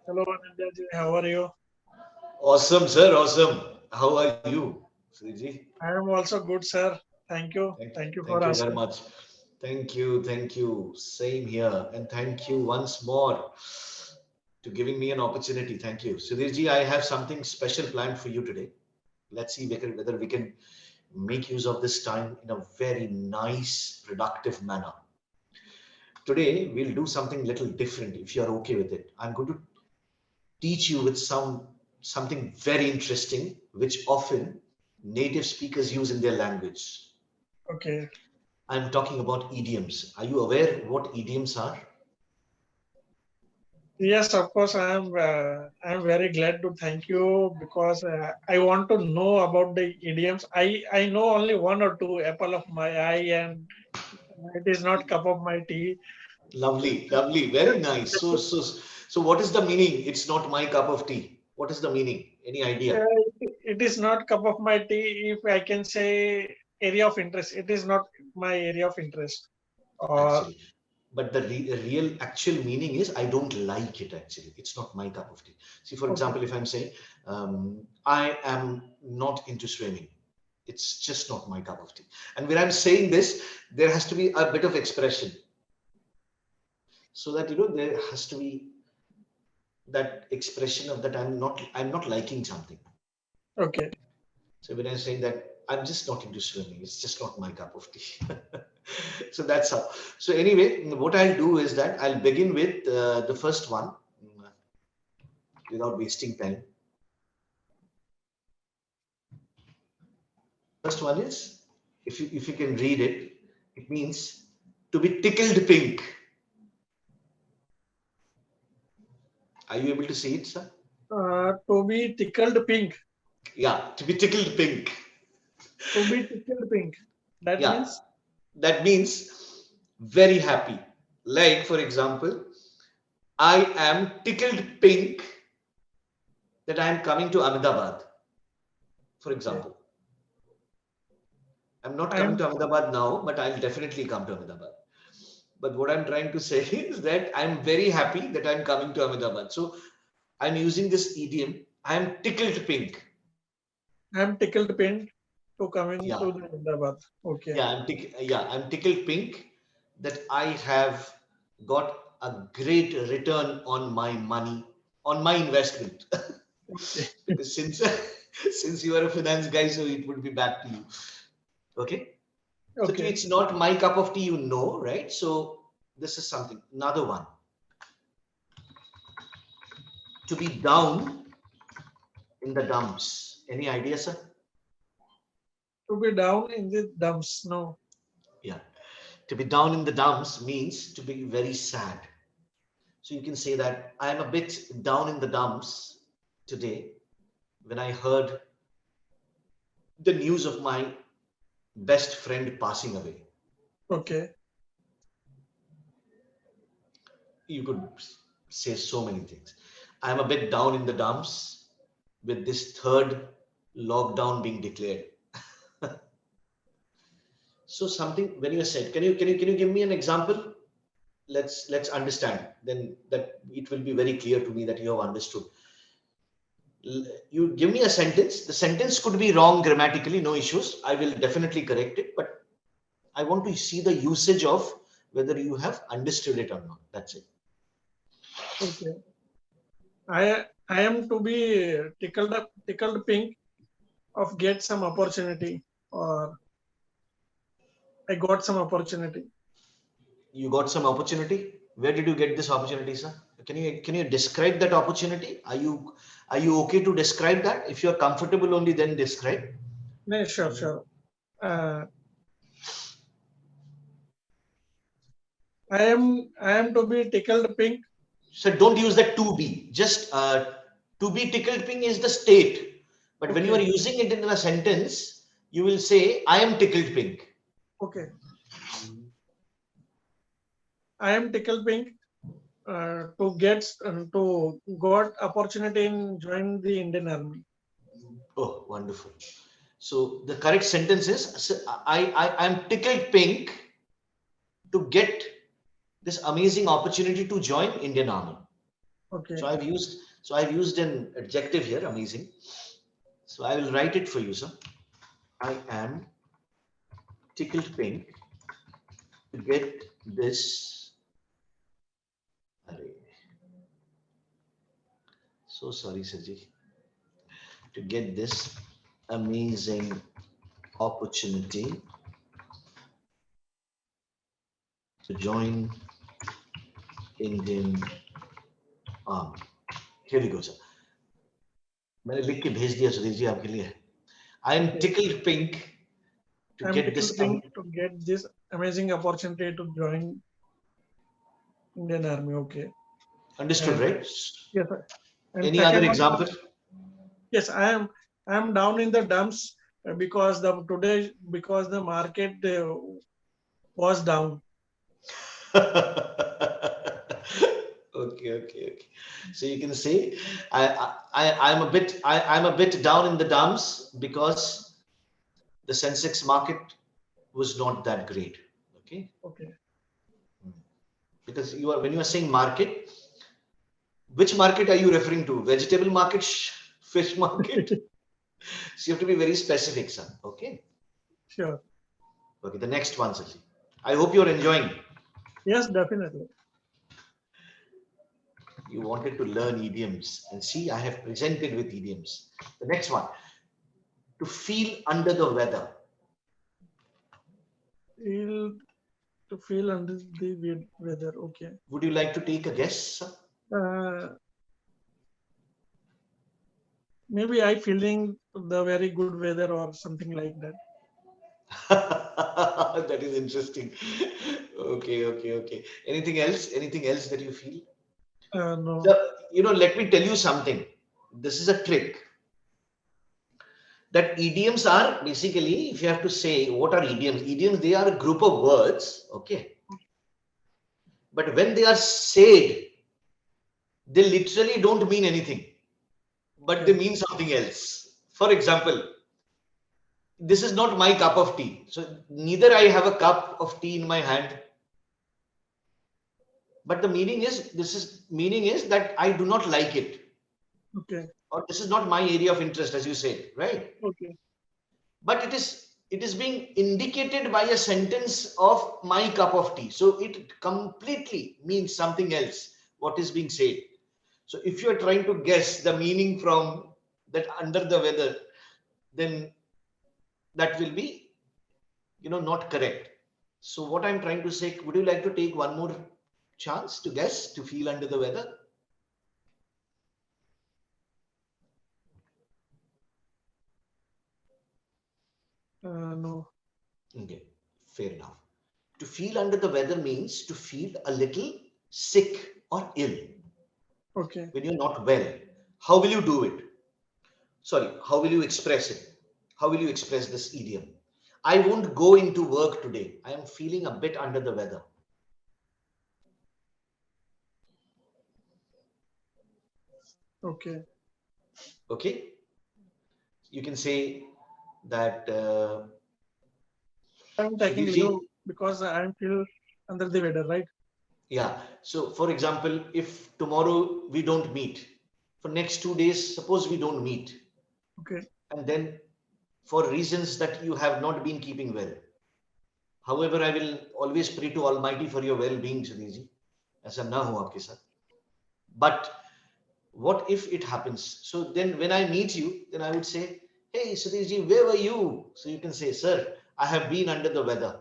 Hello, Anindya ji. How are you? Awesome, sir. Awesome. How are you, Sudhir? I am also good, sir. Thank you. Thank, Thank you for thank you very asking. much. Thank you. Thank you. Same here. And thank you once more to giving me an opportunity. Thank you. Sudhirji, I have something special planned for you today. Let's see whether we can make use of this time in a very nice, productive manner. Today, we'll do something little different if you're okay with it. I'm going to teach you with something very interesting, which often native speakers use in their language. Okay. I'm talking about idioms. Are you aware what idioms are? Yes, of course. I am very glad to thank you because I want to know about the idioms. I know only one or two. Apple of my eye, and it is not cup of my tea. Lovely, lovely, very nice. So what is the meaning? It's not my cup of tea. What is the meaning? Any idea? It is not cup of my tea. If I can say area of interest, it is not my area of interest. Or Actually, but the real actual meaning is I don't like it. Actually, it's not my cup of tea. See, for okay, example, if I'm saying I am not into swimming, it's just not my cup of tea. And when I'm saying this, there has to be a bit of expression, so that there has to be that expression of that I'm not liking something. okay, So when I'm saying that I'm just not into swimming, it's just not my cup of tea. So that's how. So anyway, what I'll do is that I'll begin with the first one without wasting time. First one is, if you can read it, it means to be tickled pink. Are you able to see it, sir? to be tickled pink. Yeah, to be tickled pink. To be tickled pink. That Yeah, means that means very happy. Like, for example, I am tickled pink that I am coming to Ahmedabad, for okay. example. I'm not I coming am to Ahmedabad now, but I'll definitely come to Ahmedabad. But what I'm trying to say is that I'm very happy that I'm coming to Ahmedabad. So I'm using this idiom. I'm tickled pink. I am tickled pink to coming Yeah, to the Hyderabad. Okay. I'm tickled pink that I have got a great return on my money, on my investment. Okay. Because since since you are a finance guy, so it would be back to you. Okay. So Okay. it's not my cup of tea, right? So this is something. Another one. To be down in the dumps. Any idea, sir? To be down in the dumps. No. Yeah. To be down in the dumps means to be very sad. So you can say that I'm a bit down in the dumps today when I heard the news of my best friend passing away. Okay. You could say so many things. I'm a bit down in the dumps with this third lockdown being declared. So something when you said, can you give me an example? Let's understand. Then that it will be very clear to me that you have understood. You give me a sentence. The sentence could be wrong grammatically, no issues. I will definitely correct it, but I want to see the usage of whether you have understood it or not. That's it. Okay. I am to be tickled pink of get some opportunity or I got some opportunity. You got some opportunity. Where did you get this opportunity, sir? Can you describe that opportunity? Are you okay to describe that? If you are comfortable, only then describe. No, sure, sure. Uh, I am to be tickled pink. So don't use that to be. Just to be tickled pink is the state. But when you are Okay. using it in a sentence, you will say, I am tickled pink. Okay. I am tickled pink to got opportunity in join the Indian Army. Oh, wonderful. So the correct sentence is, I'm tickled pink to get this amazing opportunity to join Indian Army. Okay. So I've used an adjective here, amazing. So I will write it for you, sir. I am tickled pink to get this. So sorry, Saji. To get this amazing opportunity to join Indian Army. Here we go, sir. मैंने लिख के भेज दिया सुधीर जी आपके लिए. I am Okay. tickled pink to I'm get tickled this. pink to get this amazing opportunity to join Indian Army. Okay. Understood, And right? yes, sir. And Any other second one, example? yes, I am down in the dumps because the market was down. Okay, okay, okay. So you can say I'm a bit down in the dumps because the Sensex market was not that great. Okay, Okay. because when you are saying market, which market are you referring to? Vegetable market, fish market? So you have to be very specific, sir. Okay. Sure. Okay. The next one, Sachi. I hope you're enjoying. Yes, definitely. You wanted to learn idioms, and see, I have presented with idioms. The next one, to feel under the weather. Feel to feel under the weather. Okay. Would you like to take a guess, sir? Uh, Maybe I feeling the very good weather or something like that. That is interesting. Okay, okay, okay. Anything else? Anything else that you feel? No. So, let me tell you something. This is a trick. That idioms are basically, if you have to say what are idioms, they are a group of words, okay? But when they are said, they literally don't mean anything, but they Okay. mean something else. For example, this is not my cup of tea. So neither I have a cup of tea in my hand, but the meaning is that I do not like it, Okay. or this is not my area of interest, as you said, right? Okay. But it is being indicated by a sentence of my cup of tea. So it completely means something else, what is being said. So if you are trying to guess the meaning from that under the weather, then that will be, not correct. So what I'm trying to say, would you like to take one more chance to guess, to feel under the weather? No. Okay, fair enough. To feel under the weather means to feel a little sick or ill. Okay. When you're not well, how will you do it? Sorry, how will you express it? How will you express this idiom? I won't go into work today. I am feeling a bit under the weather. Okay. Okay, you can say that, I'm taking Sudhir ji. leave because I'm still under the weather, right? Yeah. So, for example, if tomorrow we don't meet, for next 2 days, suppose we don't meet, Okay. and then for reasons that you have not been keeping well. However, I will always pray to Almighty for your well-being, Sudhir ji. ऐसा ना हो आपके साथ. But what if it happens? So then when I meet you, then I would say, hey, Sudhir ji, where were you? So you can say, sir, I have been under the weather.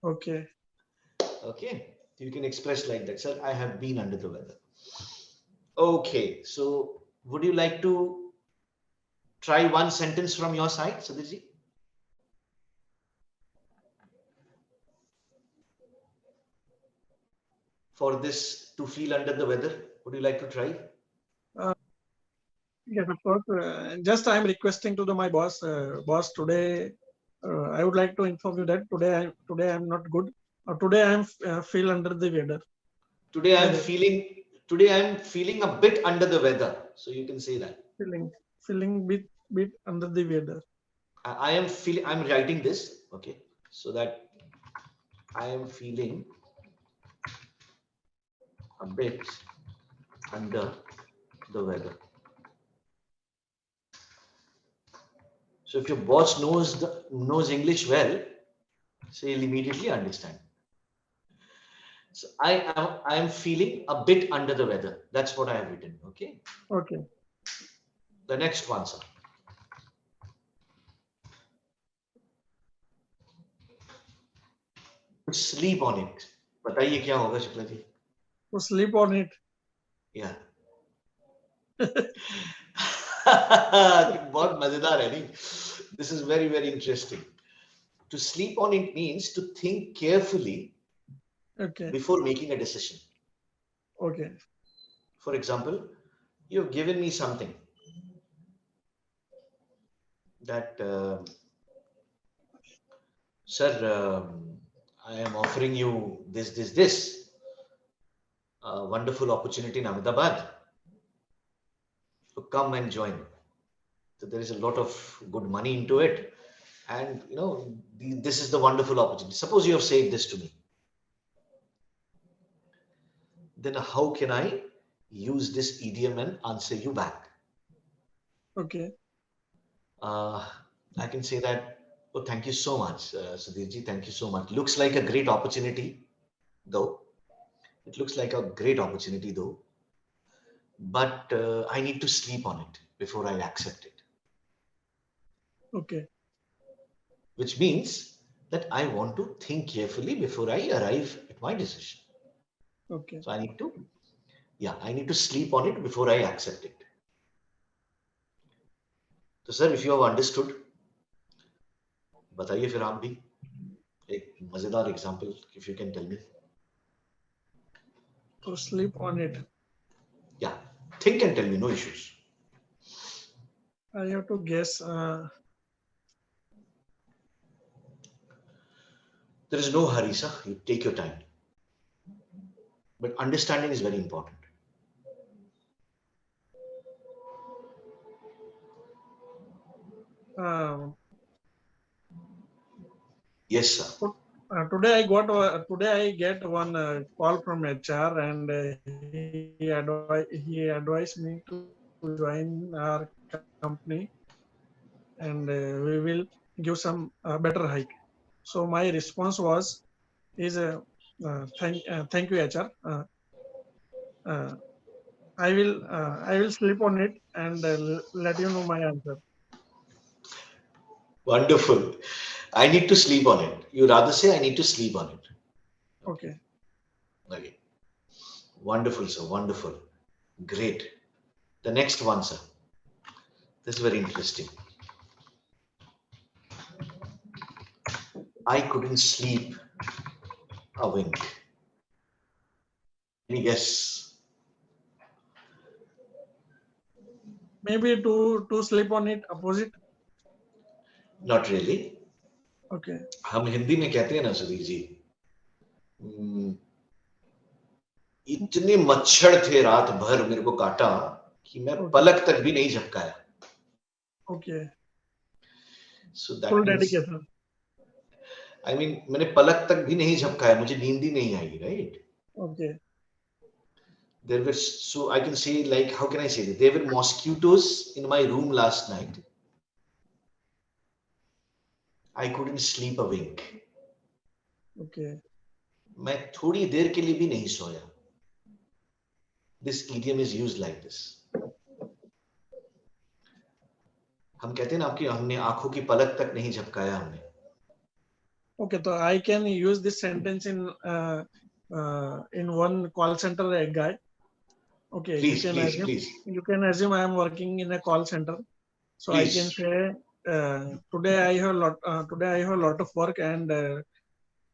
Okay. Okay. You can express like that, sir, I have been under the weather. Okay. So would you like to try one sentence from your side, Sudhir ji? For this to feel under the weather, would you like to try? Uh, yes, of course. Just I'm requesting to my boss. Boss, today I would like to inform you that today I'm not good. Today I'm feel under the weather. Today I'm Weather feeling today I'm feeling a bit under the weather. So you can say that. feeling bit under the weather. I am feeling, I'm writing this, okay, so that I am feeling a bit under the weather. So if your boss knows English well, so he'll immediately understand. So I am feeling a bit under the weather. That's what I have written. Okay. Okay. The next one, sir. Sleep on it. बताइए क्या होगा Shukla ji? To sleep on it. Yeah. बहुत मजेदार है नहीं? This is very, very interesting. To sleep on it means to think carefully Okay. before making a decision. Okay. For example, you've given me something that, sir, I am offering you this wonderful opportunity in Ahmedabad. So come and join. So there is a lot of good money into it, and this is the wonderful opportunity. Suppose you have said this to me, then how can I use this idiom and answer you back? Okay. I can say that, oh, thank you so much, Sudhir ji, thank you so much. Looks like a great opportunity, though. It looks like a great opportunity, though. But I need to sleep on it before I accept it. Okay. Which means that I want to think carefully before I arrive at my decision. Okay. So I need to sleep on it before I accept it. So sir, if you have understood, बताइए फिर आप भी एक मजेदार example if you can tell me. To sleep on it. Yeah, think and tell me, no issues. I have to guess. There is no hurry, sir. You take your time. But understanding is very important. Um, Yes, sir. Today I get one call from HR, and he advised me to join our company, and we will give some better hike. So my response was, is thank you HR. Uh, I will sleep on it and let you know my answer. Wonderful. I need to sleep on it. You rather say I need to sleep on it. Okay. Okay. Wonderful, sir. Wonderful. Great. The next one, sir. This is very interesting. I couldn't sleep a wink. Any guess? Maybe to sleep on it opposite. Not really. Okay. हम हिंदी में कहते हैं ना सुधीर जी, इतने मच्छर थे रात भर मेरे को काटा कि मैं Okay. पलक तक भी नहीं झपकाया. Okay. So that Full means, dedication. I mean, मैंने पलक तक भी नहीं झपकाया, मुझे नींद ही नहीं आई, right? Okay. There were, so I can say, like, how can I say that? There were mosquitoes in my room last night. I couldn't sleep a wink. Okay. मैं थोड़ी देर के लिए भी नहीं सोया. This idiom is used like this. हम कहते हैं ना आपकी हमने आंखों की पलक तक नहीं झपकाया हमने. Okay. So I can use this sentence in one call center guy. Okay. Please, please, please. You can assume I am working in a call center. So I can Please. say today I have a lot of work, and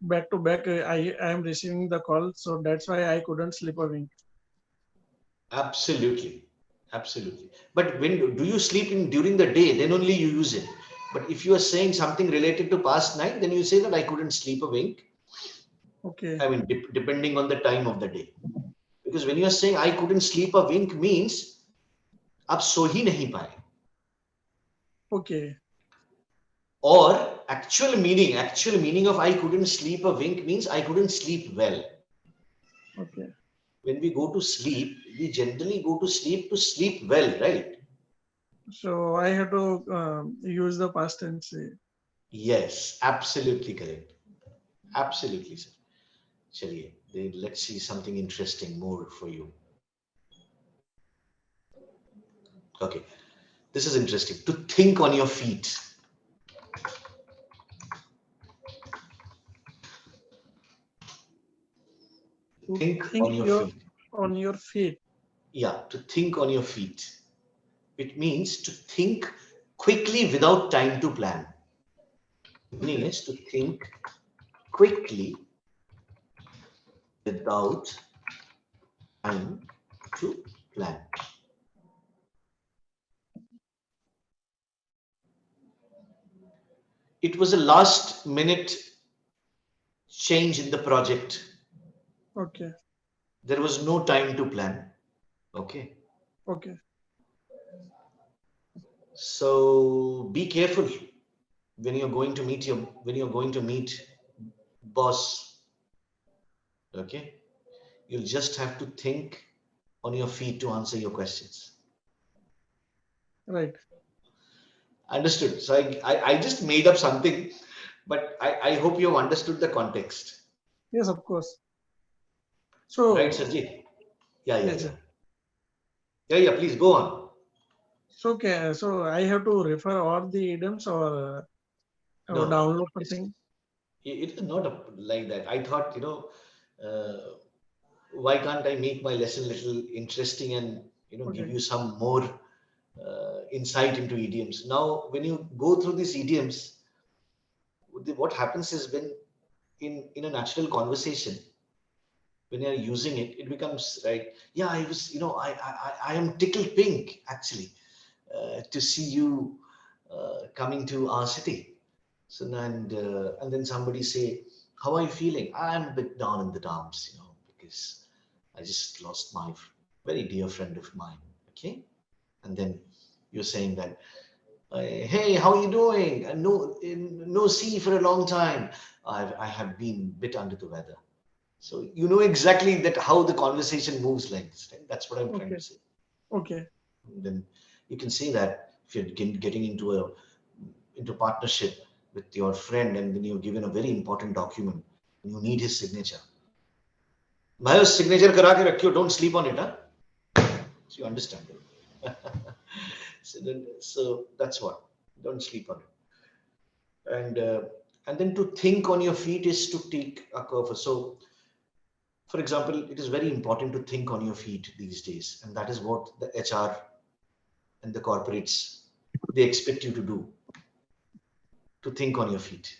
back to back I am receiving the call, so that's why I couldn't sleep a wink. Absolutely. Absolutely. But when do you sleep in during the day? Then only you use it. But if you are saying something related to past night, then you say that I couldn't sleep a wink. Okay. I mean, depending on the time of the day. Because when you are saying I couldn't sleep a wink means आप सो ही नहीं पाए. Okay. Or actual meaning of I couldn't sleep a wink means I couldn't sleep well. Okay. when we go to sleep, we generally go to sleep well, right? So I have to use the past tense. Yes, absolutely correct. Absolutely, sir. Chaliye, let's see something interesting more for you. Okay, this is interesting. To think on your feet. To Think think on your your feet. on your feet. Yeah, to think on your feet. It means to think quickly without time to plan. Meaning Okay. is to think quickly without time to plan. It was a last minute change in the project. Okay. There was no time to plan. Okay. Okay. So be careful when you're going to meet boss. Okay. You'll just have to think on your feet to answer your questions. Right. Understood. So I just made up something, but I hope you have understood the context. Yes, of course. Right, So Sarji? Yeah, yeah, yes, yeah. sir. Yeah, yeah, please go on. So okay. So I have to refer all the idioms or No, download it's something. it is not like that. I thought, why can't I make my lesson little interesting and give Okay. you some more insight into idioms. Now, when you go through these idioms, what happens is when in a natural conversation, when you're using it, it becomes right. Yeah, I was, I am tickled pink actually to see you coming to our city. So and then somebody say, "How are you feeling?" I'm a bit down in the dumps, because I just lost my very dear friend of mine. Okay, and then you're saying that, "Hey, how are you doing? No see for a long time. I have been a bit under the weather." So you know exactly that how the conversation moves like this. Right? That's what I'm trying Okay. to say. Okay. Then you can say that if you're getting into partnership with your friend, and then you're given a very important document and you need his signature. भाई उस signature करा के रखियो, don't sleep on it, huh? So you understand it. So that's what. Don't sleep on it. And then to think on your feet is to take a curve. So, for example, it is very important to think on your feet these days, and that is what the HR and the corporates they expect you to do, to think on your feet.